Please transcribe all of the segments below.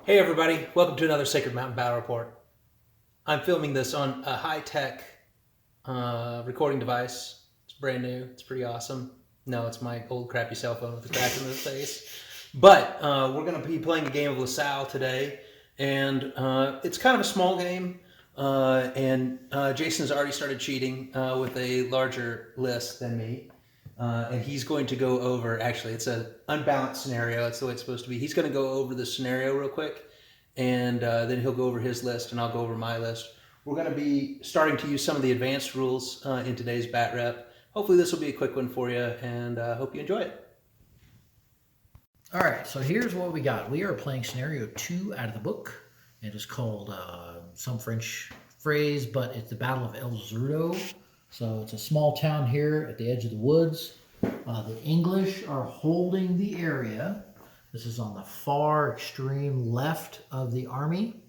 Hey everybody, welcome to another Sacred Mountain Battle Report. I'm filming this on a high-tech recording device. It's brand new, it's pretty awesome. No, it's my old crappy cell phone with a crack in the face. But we're going to be playing a game of Lasalle today, and it's kind of a small game, and Jason's already started cheating with a larger list than me. And he's going to go over, actually, it's an unbalanced scenario. It's the way it's supposed to be. He's going to go over the scenario real quick, and then he'll go over his list, and I'll go over my list. We're going to be starting to use some of the advanced rules in today's bat rep. Hopefully this will be a quick one for you, and hope you enjoy it. All right, so here's what we got. We are playing scenario 2 out of the book. It is called some French phrase, but it's the Battle of El Zurdo. So it's a small town here at the edge of the woods. The English are holding the area. This is on the far extreme left of the army.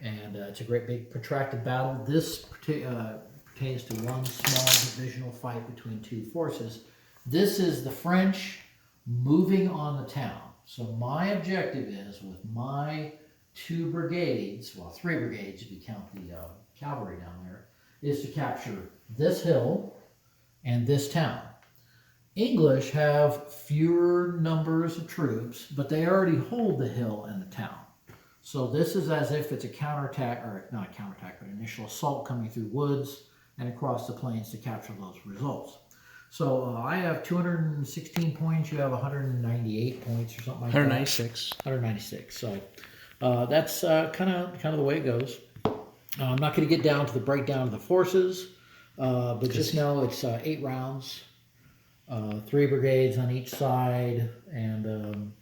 And it's a great big protracted battle. This pertains to one small divisional fight between two forces. This is the French moving on the town. So my objective is, with my 2 brigades, well 3 brigades if you count the cavalry down there, is to capture this hill and this town. English have fewer numbers of troops, but they already hold the hill and the town. So this is as if it's a counterattack, or not a counterattack, but an initial assault coming through woods and across the plains to capture those results. So I have 216 points. You have 198 points or something like 196. that. 196. So that's kind of the way it goes. I'm not going to get down to the breakdown of the forces, but just know it's 8 rounds, 3 brigades on each side, and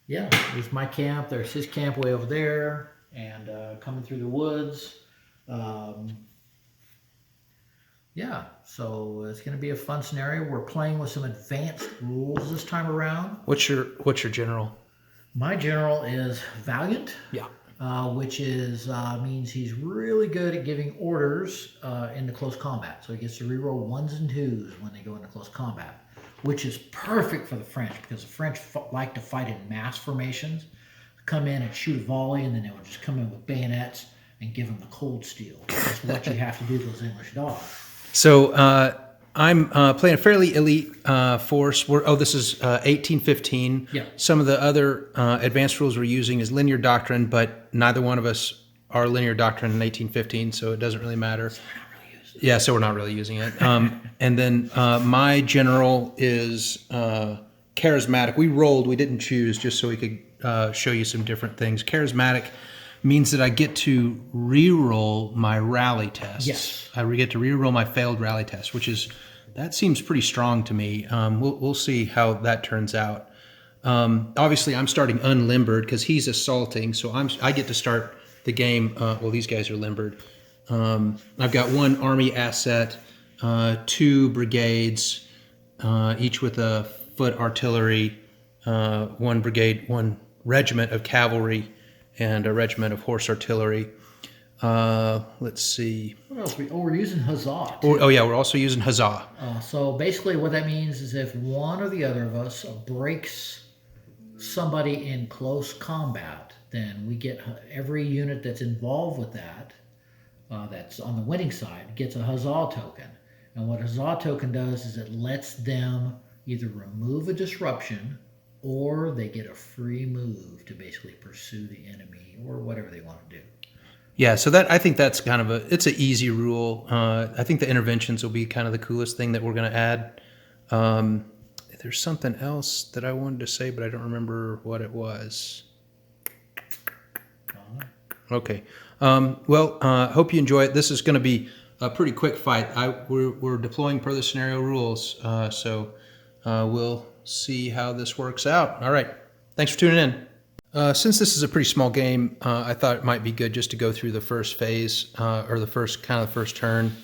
yeah, there's my camp. There's his camp way over there, and coming through the woods. Yeah, so it's going to be a fun scenario. We're playing with some advanced rules this time around. What's your general? My general is Valiant. Yeah. Which is means he's really good at giving orders into close combat. So he gets to reroll 1s and 2s when they go into close combat, which is perfect for the French, because the French like to fight in mass formations, come in and shoot a volley, and then they will just come in with bayonets and give them the cold steel. That's what you have to do to those English dogs. So I'm playing a fairly elite force. This is 1815. Yeah. Some of the other advanced rules we're using is linear doctrine, but neither one of us are linear doctrine in 1815, so it doesn't really matter. Yeah, so we're not really using it. And then my general is charismatic. We rolled, we didn't choose, just so we could show you some different things. Charismatic means that I get to re-roll my rally tests. Yes. I get to re-roll my failed rally test, that seems pretty strong to me. We'll see how that turns out. Obviously, I'm starting unlimbered because he's assaulting, so I get to start the game. Well, these guys are limbered. I've got 1 army asset, 2 brigades, each with a foot artillery, 1 brigade, 1 regiment of cavalry, and a regiment of horse artillery. Let's see. What else? We're using Huzzah. Yeah, we're also using Huzzah. So basically what that means is if one or the other of us breaks somebody in close combat, then we get every unit that's involved with that, that's on the winning side, gets a Huzzah token. And what Huzzah token does is it lets them either remove a disruption, or they get a free move to basically pursue the enemy or whatever they want to do. Yeah, so I think that's kind of it's an easy rule. I think the interventions will be kind of the coolest thing that we're going to add. There's something else that I wanted to say, but I don't remember what it was. Okay. Hope you enjoy it. This is going to be a pretty quick fight. We're deploying per the scenario rules, so we'll see how this works out. All right. Thanks for tuning in. Since this is a pretty small game, I thought it might be good just to go through the first phase, or the first turn.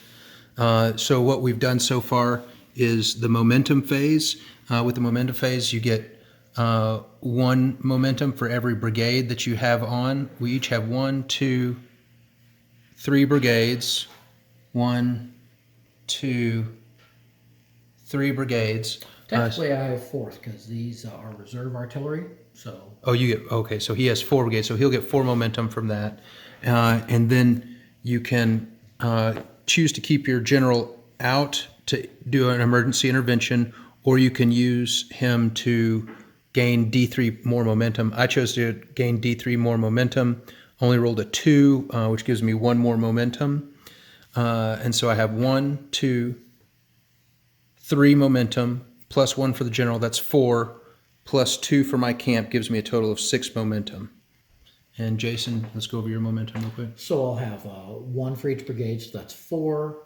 So what we've done so far is the momentum phase. With the momentum phase, you get 1 momentum for every brigade that you have on. We each have 1, 2, 3 brigades. 1, 2, 3 brigades. Technically, I have fourth because these are reserve artillery. So. Oh, you get, okay, so he has 4 brigades, so he'll get 4 momentum from that. And then you can choose to keep your general out to do an emergency intervention, or you can use him to gain D3 more momentum. I chose to gain D3 more momentum, only rolled a 2, which gives me 1 more momentum. And so I have 1, 2, 3 momentum, plus 1 for the general, that's 4, plus 2 for my camp gives me a total of 6 momentum. And Jason, let's go over your momentum real quick. So I'll have 1 for each brigade, so that's 4.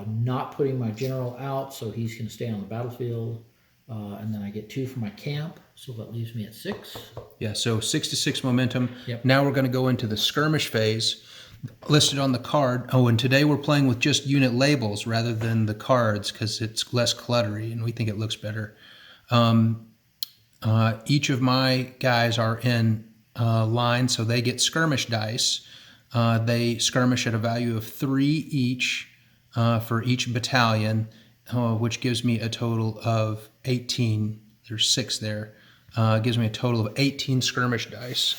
Not putting my general out, so he's going to stay on the battlefield. And then I get 2 for my camp, so that leaves me at 6. Yeah, so 6 to 6 momentum. Yep. Now we're going to go into the skirmish phase listed on the card. Oh, and today we're playing with just unit labels rather than the cards because it's less cluttery and we think it looks better. Each of my guys are in line, so they get skirmish dice. They skirmish at a value of 3 each for each battalion, which gives me a total of 18. There's 6 there. Gives me a total of 18 skirmish dice.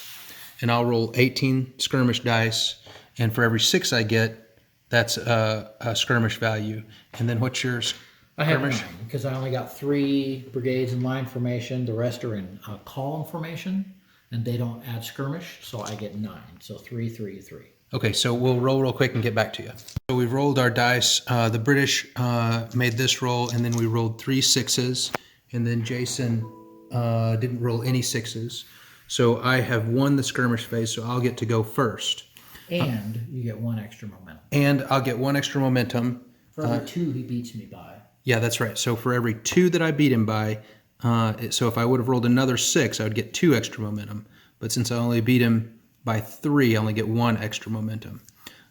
And I'll roll 18 skirmish dice, and for every 6 I get, that's a skirmish value. And then what's your skirmish? I have 9 because I only got 3 brigades in line formation. The rest are in column formation, and they don't add skirmish, so I get 9. So 3, 3, 3. Okay, so we'll roll real quick and get back to you. So we've rolled our dice. The British made this roll, and then we rolled 3 6s, and then Jason didn't roll any 6s. So I have won the skirmish phase, so I'll get to go first. And you get 1 extra momentum. And I'll get 1 extra momentum. For every 2 he beats me by. Yeah, that's right. So for every 2 that I beat him by, so if I would have rolled another 6, I would get 2 extra momentum. But since I only beat him by 3, I only get 1 extra momentum.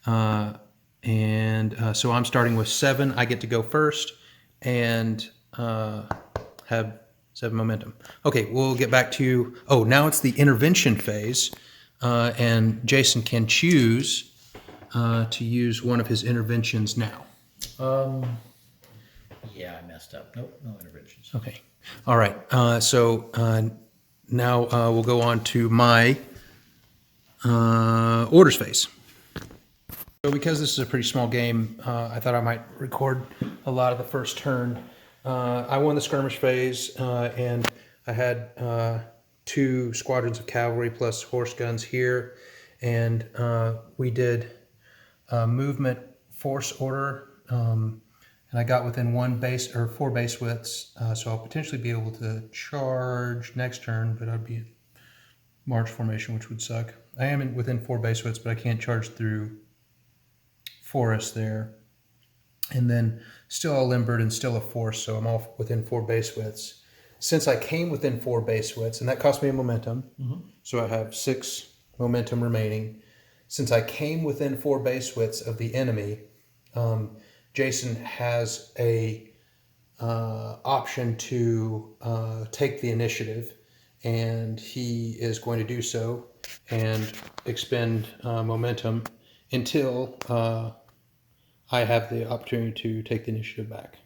So I'm starting with 7. I get to go first and have 7 momentum. Okay, we'll get back to you. Oh, now it's the intervention phase, and Jason can choose to use one of his interventions now. Yeah, I messed up. Nope, no interventions. Okay. All right. So now we'll go on to my orders phase. So because this is a pretty small game, I thought I might record a lot of the first turn. I won the skirmish phase, and I had 2 squadrons of cavalry plus horse guns here, and we did movement force order. And I got within 1 base or 4 base widths, so I'll potentially be able to charge next turn, but I'd be in march formation, which would suck. I am within 4 base widths, but I can't charge through forest there. And then still a limbered and still a force, so I'm all within 4 base widths. Since I came within 4 base widths, and that cost me a momentum, so I have 6 momentum remaining. Since I came within 4 base widths of the enemy, Jason has a option to take the initiative, and he is going to do so and expend momentum until I have the opportunity to take the initiative back.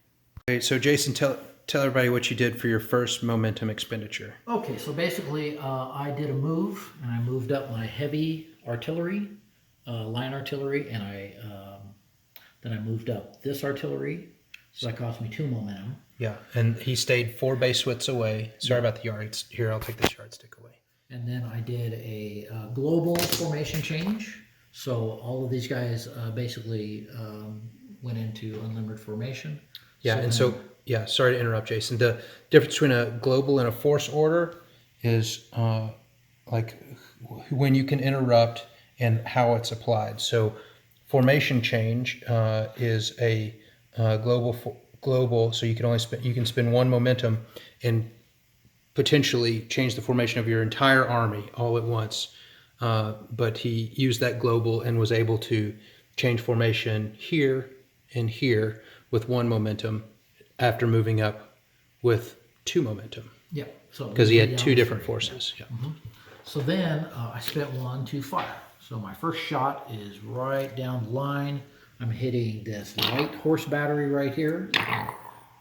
Okay, so Jason, tell everybody what you did for your first momentum expenditure. Okay, so basically I did a move, and I moved up my heavy artillery, line artillery, and then I moved up this artillery, so that cost me 2 momentum. Yeah, and he stayed 4 base widths away. Sorry about the yards. Here, I'll take this yardstick away. And then I did a global formation change. So all of these guys basically went into unlimited formation. Yeah, sorry to interrupt, Jason. The difference between a global and a force order is like when you can interrupt and how it's applied. So formation change is a global, so you can spend 1 momentum and potentially change the formation of your entire army all at once. But he used that global and was able to change formation here and here with 1 momentum after moving up with 2 momentum. Yeah. So because he had 2 different forces. Yeah. So then I spent 1 to fire. So my first shot is right down the line. I'm hitting this light horse battery right here.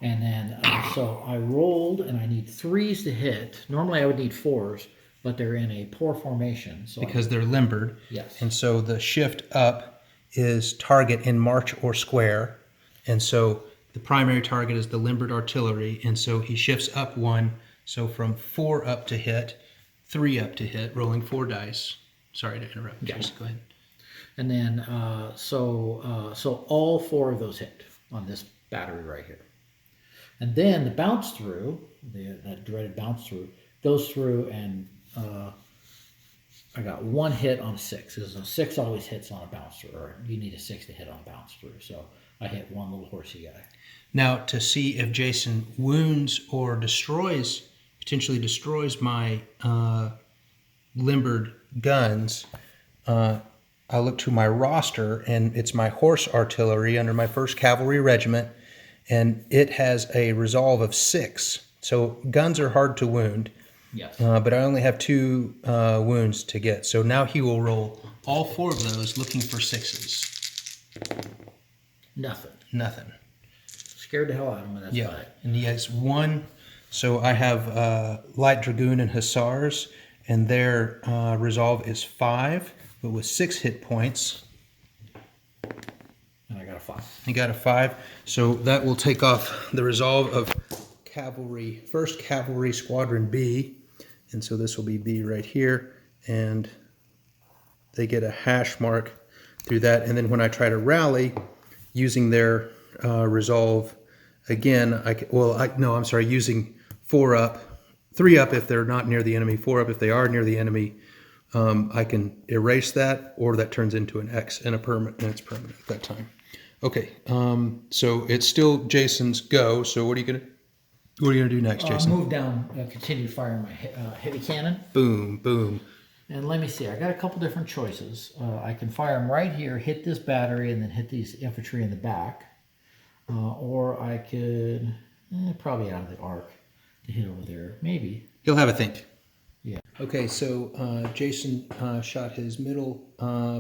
And then, so I rolled, and I need 3s to hit. Normally I would need 4s, but they're in a poor formation. So because they're limbered. Yes. And so the shift up is target in march or square. And so the primary target is the limbered artillery. And so he shifts up 1. So from 4 up to hit, 3 up to hit, rolling 4 dice. Sorry to interrupt. Yeah. Jason, go ahead. And then, so all 4 of those hit on this battery right here. And then the bounce through, that dreaded bounce through, goes through, and I got 1 hit on a 6. Because a 6 always hits on a bounce through, or you need a 6 to hit on a bounce through. So I hit 1 little horsey guy. Now, to see if Jason wounds or potentially destroys my limbered guns, I look to my roster, and it's my horse artillery under my 1st Cavalry Regiment, and it has a resolve of 6. So guns are hard to wound. Yes. But I only have 2 wounds to get. So now he will roll all 4 of those looking for 6s. Nothing. Scared the hell out of him, and that's fine. And he has 1. So I have Light Dragoon and Hussars, and their resolve is 5, but with 6 hit points. And I got a 5. He got a 5. So that will take off the resolve of Cavalry, 1st Cavalry Squadron B. And so this will be B right here. And they get a hash mark through that. And then when I try to rally using their resolve again, using 4 up, 3 up if they're not near the enemy, 4 up if they are near the enemy, I can erase that, or that turns into an X and it's permanent at that time. Okay, so it's still Jason's go. So what are you gonna do next, Jason? I'll move down, continue firing my heavy cannon. Boom, boom. And let me see, I got a couple different choices. I can fire them right here, hit this battery, and then hit these infantry in the back. Or I could, probably out of the arc, to hit over there. Maybe. He'll have a think. Yeah. Okay, so Jason shot his middle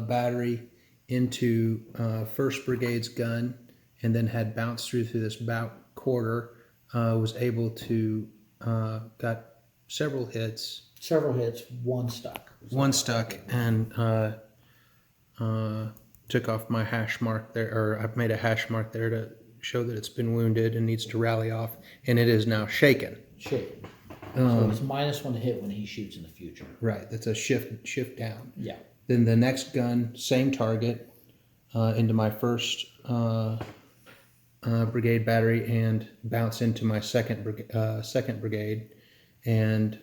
battery into 1st Brigade's gun, and then had bounced through this bout quarter. Was able to, got several hits. 1 stuck. 1 stuck, and took off my hash mark there, or I've made a hash mark there to show that it's been wounded and needs to rally off, and it is now shaken. So it's -1 to hit when he shoots in the future. Right, that's a shift down. Yeah. Then the next gun, same target, into my 1st brigade battery, and bounce into my second brigade, and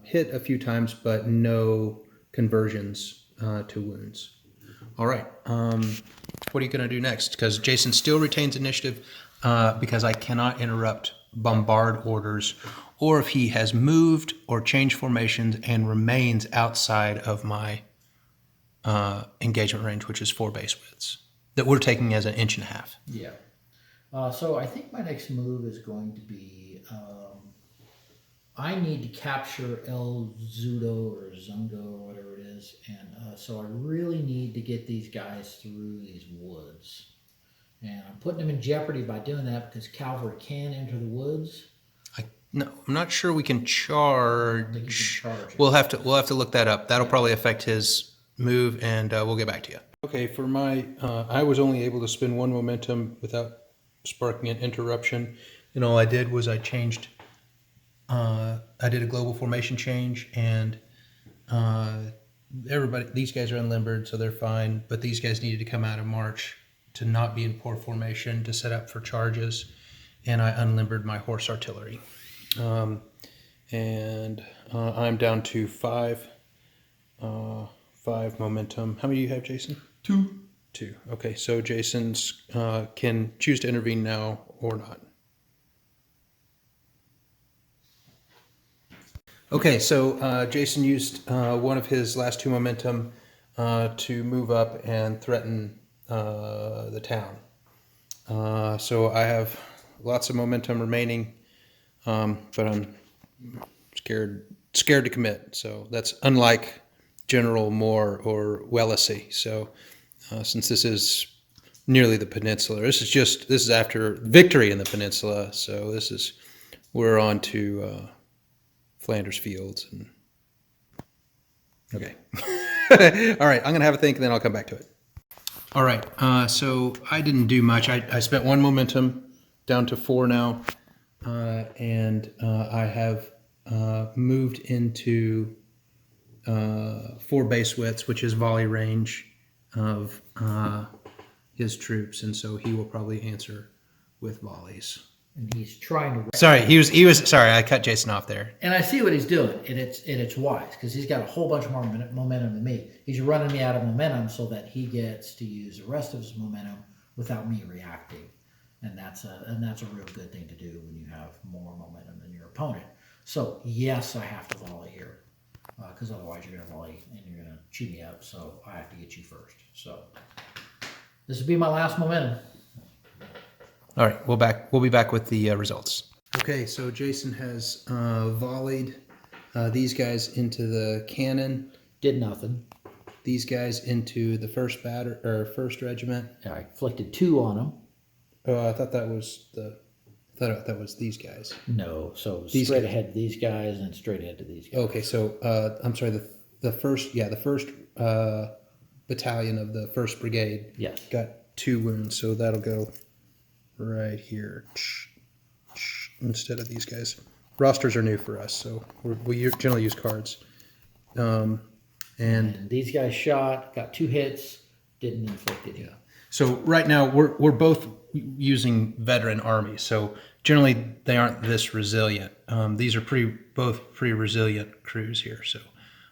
hit a few times, but no conversions to wounds. All right, what are you going to do next? Because Jason still retains initiative because I cannot interrupt bombard orders, or if he has moved or changed formations and remains outside of my engagement range, which is 4 base widths, that we're taking as an 1.5 inches. Yeah. So I think my next move is going to be, I need to capture El Zudo or Zungo or whatever it is, and so I really need to get these guys through these woods. And I'm putting them in jeopardy by doing that because cavalry can enter the woods. No, I'm not sure we can charge. Charge. We'll have to look that up. That'll probably affect his move, and we'll get back to you. Okay, for my, I was only able to spend 1 momentum without sparking an interruption, and all I did was I changed. I did a global formation change, and these guys are unlimbered, so they're fine. But these guys needed to come out of march to not be in poor formation to set up for charges, and I unlimbered my horse artillery. And I'm down to 5 momentum. How many do you have, Jason? 2. 2. Okay, so Jason's can choose to intervene now or not. Okay, so Jason used 1 of his last 2 momentum to move up and threaten the town. So I have lots of momentum remaining, but I'm scared to commit. So that's unlike General Moore or Wellesley. So since this is nearly the peninsula. This is after victory in the peninsula. So we're on to Flanders Fields. And okay. All right. I'm going to have a think and then I'll come back to it. All right. So I didn't do much. I spent one momentum down to 4 now. And I have moved into 4 base widths, which is volley range of his troops, and so he will probably answer with volleys. And he's trying to. Sorry, he was. Sorry, I cut Jason off there. And I see what he's doing, and it's wise because he's got a whole bunch more momentum than me. He's running me out of momentum so that he gets to use the rest of his momentum without me reacting, and that's a real good thing to do when you have more momentum than your opponent. So yes, I have to volley here because otherwise you're going to volley and you're going to chew me up. So I have to get you first. So this will be my last momentum. All right, we'll be back with the results. Okay, so Jason has volleyed these guys into the cannon. Did nothing. These guys into the first regiment. I inflicted 2 on them. Oh, I thought that was that was these guys. No, so These straight guys. ahead to these guys and straight ahead to these guys. Okay, so I'm sorry. The first battalion of the 1st Brigade. Yes. Got 2 wounds, so that'll go right here instead of these guys. Rosters are new for us, so we generally use cards. And these guys got 2 hits, didn't inflict it. yeah. So right now we're both using veteran armies, so generally they aren't this resilient. These are both pretty resilient crews here. So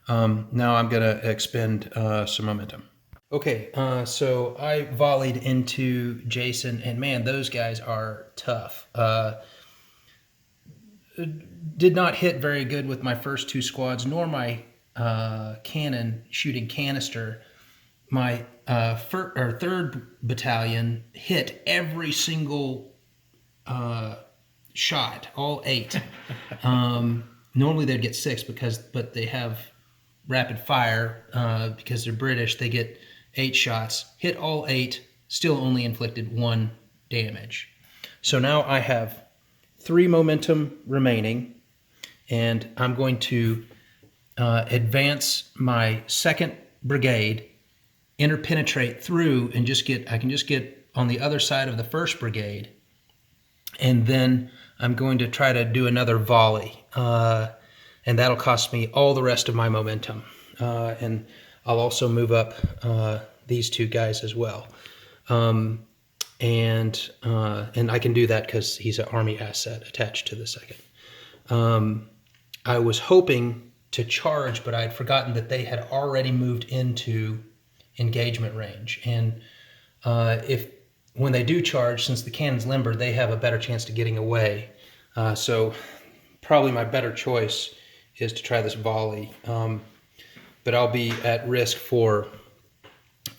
now I'm gonna expend some momentum. Okay, so I volleyed into Jason, and man, those guys are tough. Did not hit very good with my first 2 squads, nor my cannon shooting canister. My 3rd battalion hit every single shot, all 8. Normally they'd get 6 but they have rapid fire because they're British. They get 8 shots, hit all 8, still only inflicted 1 damage. So now I have 3 momentum remaining, and I'm going to advance my 2nd Brigade, interpenetrate through, and I can just get on the other side of the 1st Brigade, and then I'm going to try to do another volley, and that'll cost me all the rest of my momentum. And I'll also move up these 2 guys as well. And I can do that because he's an army asset attached to the 2nd. I was hoping to charge, but I'd forgotten that they had already moved into engagement range. And when they do charge, since the cannon's limber, they have a better chance to getting away. So probably my better choice is to try this volley. But I'll be at risk for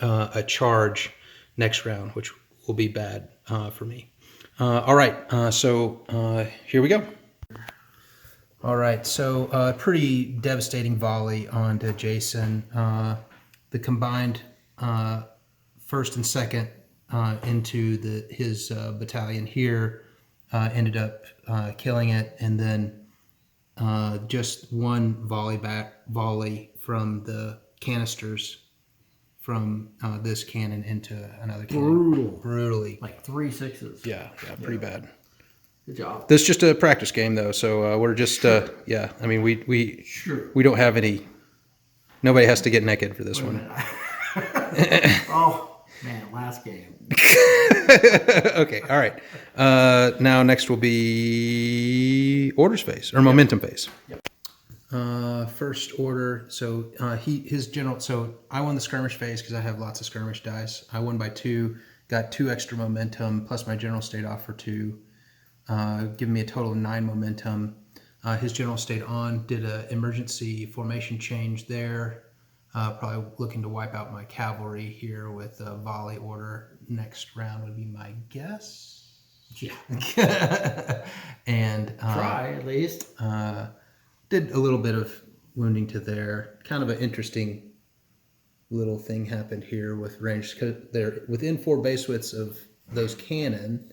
a charge next round, which will be bad for me. All right, so here we go. All right, so pretty devastating volley onto Jason. The combined 1st and 2nd into his battalion here ended up killing it, and then just 1 volley from the canisters from this cannon into another cannon. Brutally. Like 3 6s. Yeah, pretty bad. Good job. This is just a practice game, though, so we're just yeah. I mean, we don't have any. Nobody has to get naked for this one. Oh man, last game. Okay, all right. Now next will be orders phase or momentum phase. Yep. First order. So his general. So I won the skirmish phase because I have lots of skirmish dice. I won by 2, got 2 extra momentum, plus my general stayed off for 2, giving me a total of 9 momentum. His general stayed on, did an emergency formation change there. Probably looking to wipe out my cavalry here with a volley order. Next round would be my guess. Yeah. And Try at least. Did a little bit of wounding to there. Kind of an interesting little thing happened here with range, because they're within 4 base widths of those cannon,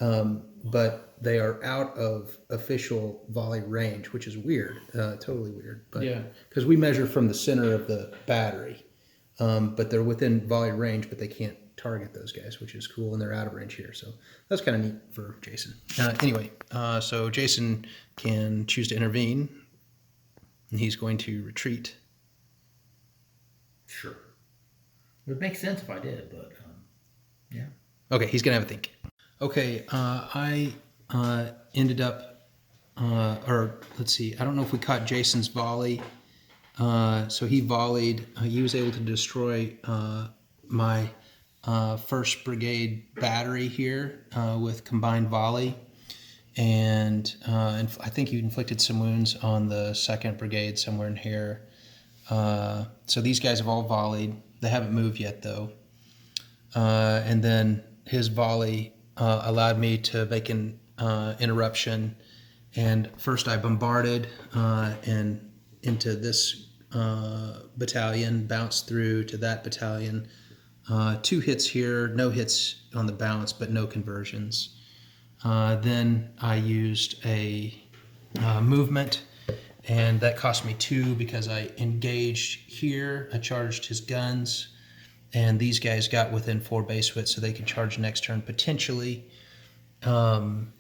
but they are out of official volley range, which is weird, totally weird. But Yeah. because we measure from the center of the battery, but they're within volley range, but they can't target those guys, which is cool, and they're out of range here. So that's kind of neat for Jason. Anyway, so Jason can choose to intervene, and he's going to retreat. Sure. It would make sense if I did, but yeah. Okay, he's gonna have a think. Okay, I ended up, or let's see, I don't know if we caught Jason's volley. So he volleyed. He was able to destroy my 1st Brigade battery here with combined volley, and I think he inflicted some wounds on the 2nd Brigade somewhere in here. So these guys have all volleyed. They haven't moved yet though. And then his volley allowed me to make an interruption. And first I bombarded and into this battalion, bounced through to that battalion. 2 hits here, no hits on the bounce, but no conversions. Then I used a movement, and that cost me 2 because I engaged here. I charged his guns, and these guys got within 4 base widths, so they can charge next turn potentially. And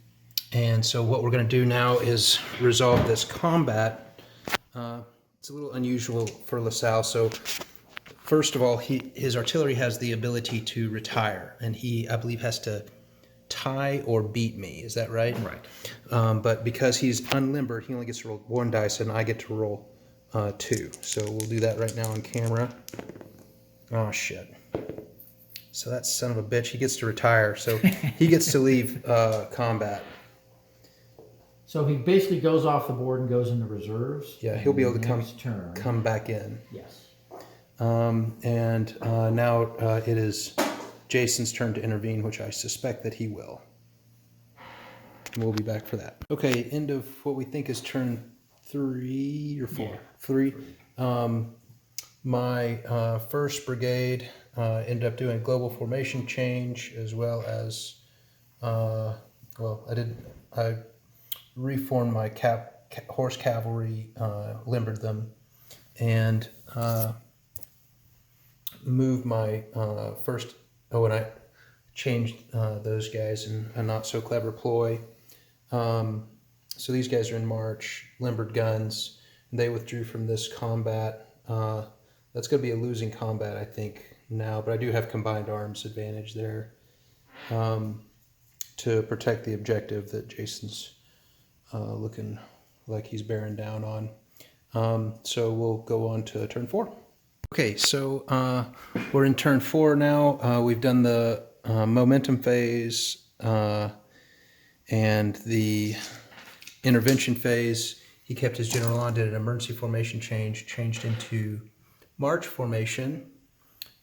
so what we're going to do now is resolve this combat. It's a little unusual for Lasalle. So first of all, his artillery has the ability to retire, and he, I believe, has to tie or beat me. Is that right? Right. But because he's unlimbered, he only gets to roll 1 dice, and I get to roll 2. So we'll do that right now on camera. Oh, shit. So that son of a bitch, he gets to retire. So he gets to leave combat. So he basically goes off the board and goes into reserves. Yeah, he'll be able to turn. come back in. Yes. And now it is Jason's turn to intervene, which I suspect that he will. And we'll be back for that. Okay, end of what we think is turn 3 or 4. Yeah. 3. My 1st Brigade ended up doing global formation change, as well as, I reformed my horse cavalry, limbered them, and moved my and I changed those guys in a not so clever ploy. So these guys are in march, limbered guns, and they withdrew from this combat. That's going to be a losing combat, I think, now, but I do have combined arms advantage there to protect the objective that Jason's looking like he's bearing down on. So we'll go on to turn 4. Okay, so we're in turn 4 now. We've done the momentum phase and the intervention phase. He kept his general on, did an emergency formation change, changed into march formation,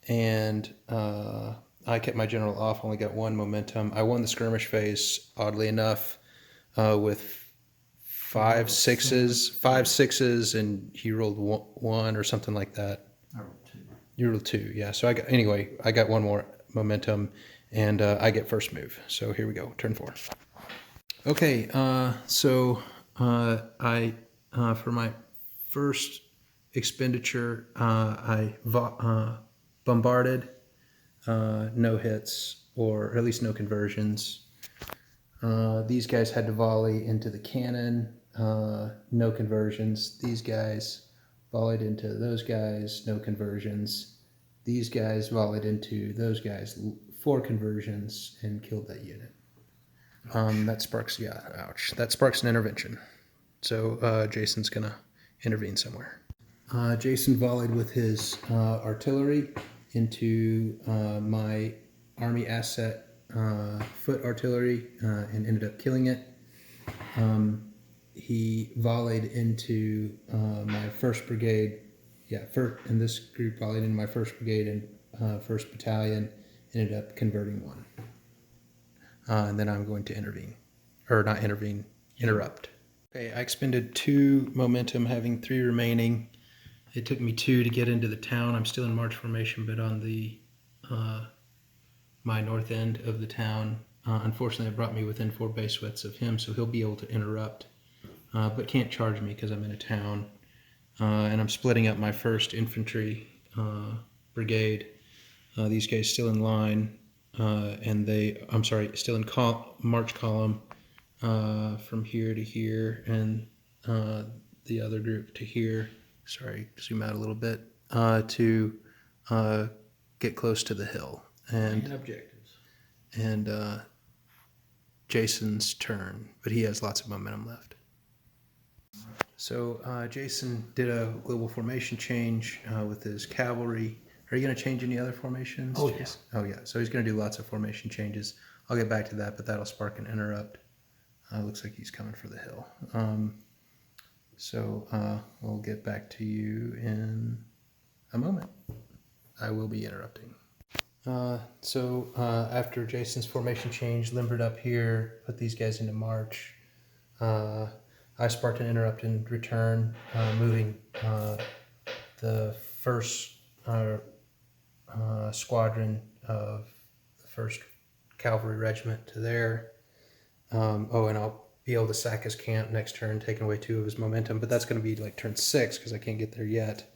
and I kept my general off, only got 1 momentum. I won the skirmish phase, oddly enough, with 5 sixes, and he rolled 1 or something like that. I rolled 2. You rolled 2, yeah. So I got 1 more momentum, and I get first move. So here we go, turn 4. Okay, so I for my first expenditure, I bombarded, no hits, or at least no conversions. These guys had to volley into the cannon, no conversions. These guys volleyed into those guys, no conversions. These guys volleyed into those guys, 4 conversions, and killed that unit. That sparks, ouch. That sparks an intervention. So Jason's gonna intervene somewhere. Jason volleyed with his artillery into my army asset foot artillery and ended up killing it. He volleyed into my 1st Brigade. And this group volleyed into my 1st Brigade and 1st Battalion, ended up converting 1. And then I'm going to intervene. Or not intervene, interrupt. Okay, I expended 2 momentum, having 3 remaining. It took me 2 to get into the town. I'm still in march formation, but on the my north end of the town. Unfortunately, it brought me within 4 base widths of him, so he'll be able to interrupt, but can't charge me because I'm in a town. And I'm splitting up my 1st infantry brigade. These guys still in line, and still in march column from here to here, and the other group to here. Sorry, zoom out a little bit to get close to the hill. And objectives. And Jason's turn, but he has lots of momentum left. So Jason did a global formation change with his cavalry. Are you going to change any other formations? Oh, yes. Oh, yeah. So he's going to do lots of formation changes. I'll get back to that, but that'll spark an interrupt. Looks like he's coming for the hill. So we'll get back to you in a moment. I will be interrupting. So after Jason's formation change, limbered up here, put these guys into march. I sparked an interrupt in return, moving the first squadron of the 1st Cavalry Regiment to there. And I'll be able to sack his camp next turn, taking away 2 of his momentum, but that's going to be like turn 6 because I can't get there yet.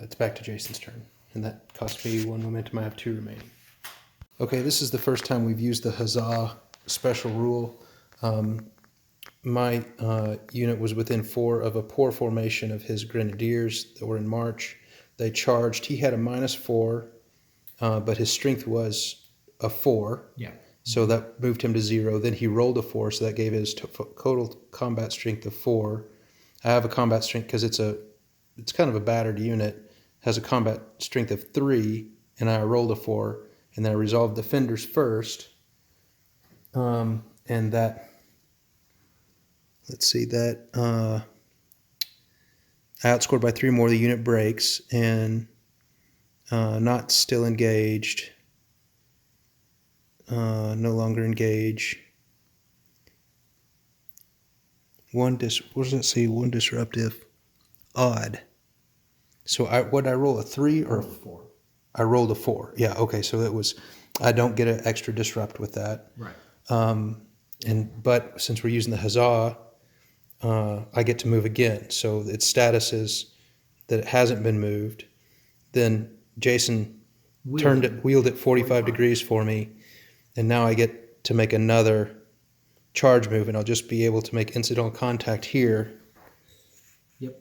It's back to Jason's turn, and that cost me 1 momentum. I have 2 remaining. Okay, this is the first time we've used the Huzzah special rule. My unit was within 4 of a poor formation of his grenadiers that were in march. They charged. He had a -4, but his strength was a 4. Yeah. So that moved him to 0. Then he rolled a 4, so that gave his total combat strength of 4. I have a combat strength because it's kind of a battered unit. Has a combat strength of 3, and I rolled a 4, and then I resolved defenders first. And that, let's see, that I outscored by 3 more. The unit breaks, and not still engaged. No longer engage. What does it say? 1 disruptive. Odd. So what did I roll, a 3 or a 4? I rolled a 4. Yeah, okay. So that was, I don't get an extra disrupt with that. Right. But since we're using the Huzzah, I get to move again. So its status is that it hasn't been moved. Then Jason wheeled it 45 degrees for me, and now I get to make another charge move, and I'll just be able to make incidental contact here. Yep.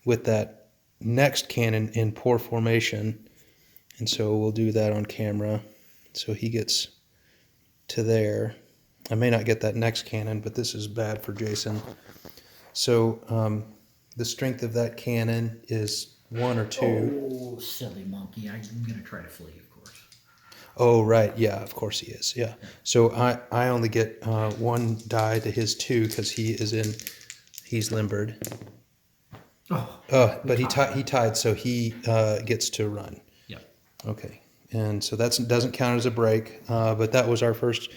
With that next cannon in poor formation, and so we'll do that on camera. So he gets to there. I may not get that next cannon, but this is bad for Jason. So the strength of that cannon is 1 or 2. Oh, silly monkey. I'm going to try to flee, of course. Oh, right. Yeah, of course he is. Yeah. So I only get 1 die to his 2 because he's limbered. But he tied, so he gets to run. Yeah. Okay. And so that doesn't count as a break, but that was our first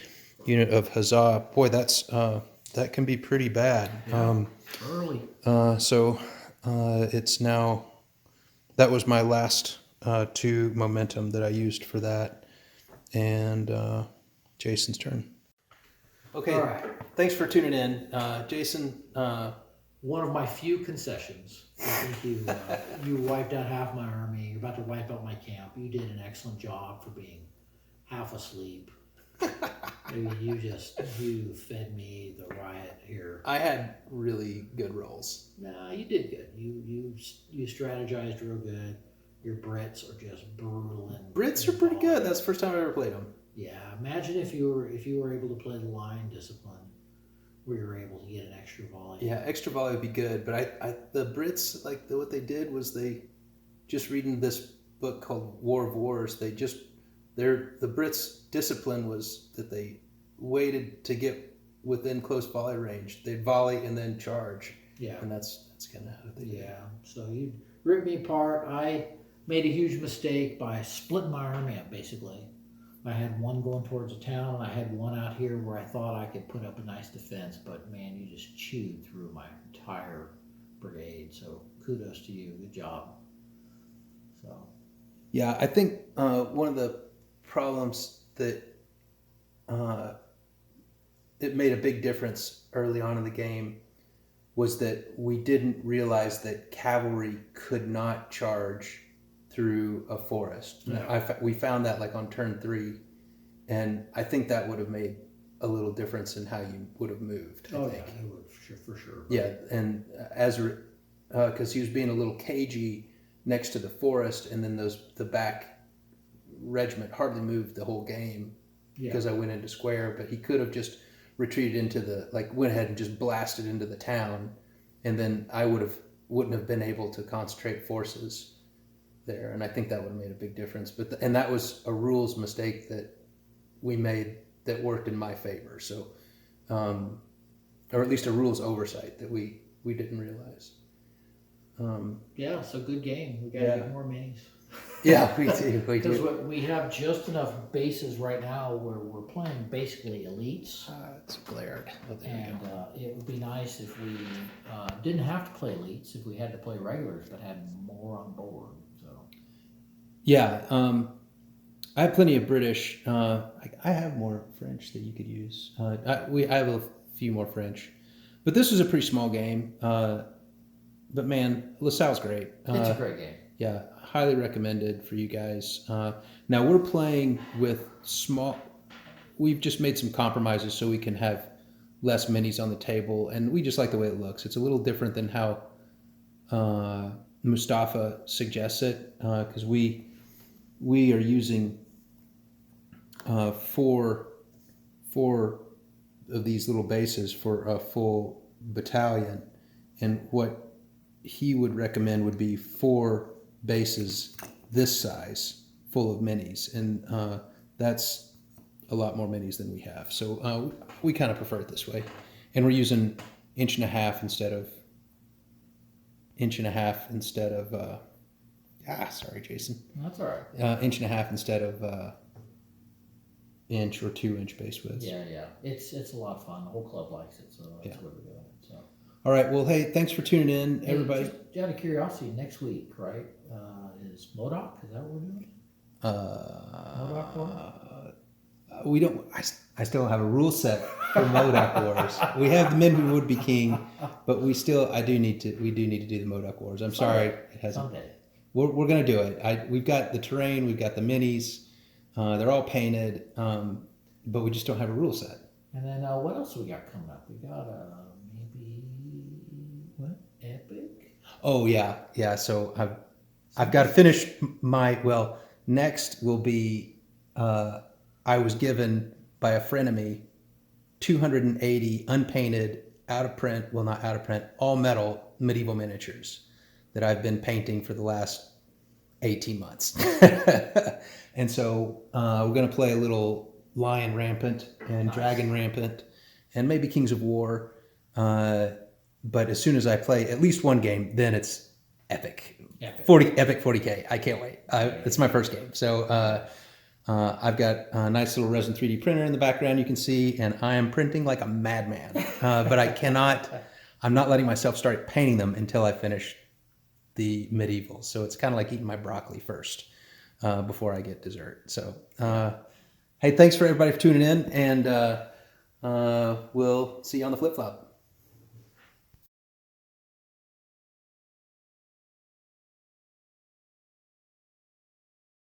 unit of Huzzah. Boy, that can be pretty bad. Yeah. Early. It's now, that was my last 2 momentum that I used for that, and Jason's turn. Okay. All right. Thanks for tuning in, Jason. One of my few concessions. I think you wiped out half my army. You're about to wipe out my camp. You did an excellent job for being half asleep. You fed me the riot here. I had really good rolls. No, you did good. You strategized real good. Your Brits are just brutal and Brits are pretty good. That's the first time I ever played them. Yeah, imagine if you were able to play the line discipline, where you were able to get an extra volley. Yeah, extra volley would be good. But the Brits, what they did was they, just reading this book called War of Wars, the Brits' discipline was that they waited to get within close volley range. They'd volley and then charge. Yeah. And that's kind of how they did. Yeah. So you ripped me apart. I made a huge mistake by splitting my army up, basically. I had one going towards the town, and I had one out here where I thought I could put up a nice defense, but man, you just chewed through my entire brigade. So kudos to you. Good job. So. Yeah, I think one of the problems that it made a big difference early on in the game was that we didn't realize that cavalry could not charge through a forest. Yeah. We found that like on turn 3, and I think that would have made a little difference in how you would have moved. I think. Yeah, it would for sure. Yeah, and because he was being a little cagey next to the forest, and then the back regiment hardly moved the whole game because I went into square, but he could have just retreated into went ahead and just blasted into the town, and then I wouldn't have been able to concentrate forces there, and I think that would have made a big difference. And that was a rules mistake that we made that worked in my favor. So, or at least a rules oversight that we didn't realize. So good game. We got to get more minis. Yeah, we do. Because we have just enough bases right now where we're playing basically elites. It's glared. And it would be nice if we didn't have to play elites, if we had to play regulars, but had more on board. So. Yeah, I have plenty of British. I have more French that you could use. I have a few more French, but this was a pretty small game. But man, Lasalle's great. It's a great game. Yeah, highly recommended for you guys. Now we're playing with small. We've just made some compromises so we can have less minis on the table, and we just like the way it looks. It's a little different than how Mustafa suggests it, because we are using four of these little bases for a full battalion, and what he would recommend would be 4 bases this size full of minis, and that's a lot more minis than we have. So we kind of prefer it this way, and we're using 1.5 instead of 1.5 sorry, Jason. That's all right. 1.5 instead of inch or 2-inch base widths. Yeah. It's a lot of fun. The whole club likes it, so that's what we're doing. So. All right. Well, hey, thanks for tuning in, everybody. Just out of curiosity, next week, right? Is MODOK? Is that what we're doing? MODOK War? We don't. I still don't have a rule set for MODOK Wars. We have the Men Who Would Be King, but we do need to do the MODOK Wars. I'm sorry, it hasn't. Someday. We're gonna do it. We've got the terrain, we've got the minis. They're all painted, but we just don't have a rule set. And then what else we got coming up? We got maybe what? Epic. Oh yeah. So I've got to finish next will be. I was given by a frenemy 280 unpainted, out of print, well not out of print, all metal medieval miniatures that I've been painting for the last 18 months. And so we're going to play a little Lion Rampant and Dragon Rampant and maybe Kings of War. But as soon as I play at least one game, then it's epic. Epic 40K. I can't wait. It's my first game. So I've got a nice little resin 3D printer in the background you can see, and I am printing like a madman. But I'm not letting myself start painting them until I finish the medieval. So it's kind of like eating my broccoli first before I get dessert. So hey, thanks for everybody for tuning in, and we'll see you on the flip flop.